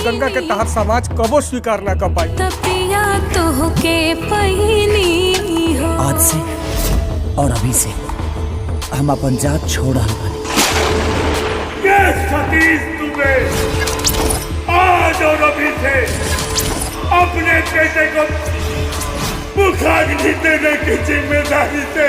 गंगा के तहत समाज कबो स्वीकार ना कर पाई। आज से और अभी से हम अपन जात छोड़ रहा बानी। सतीश तुम्हें आज और अभी से अपने बेटे को मुखाग्नि देने की जिम्मेदारी से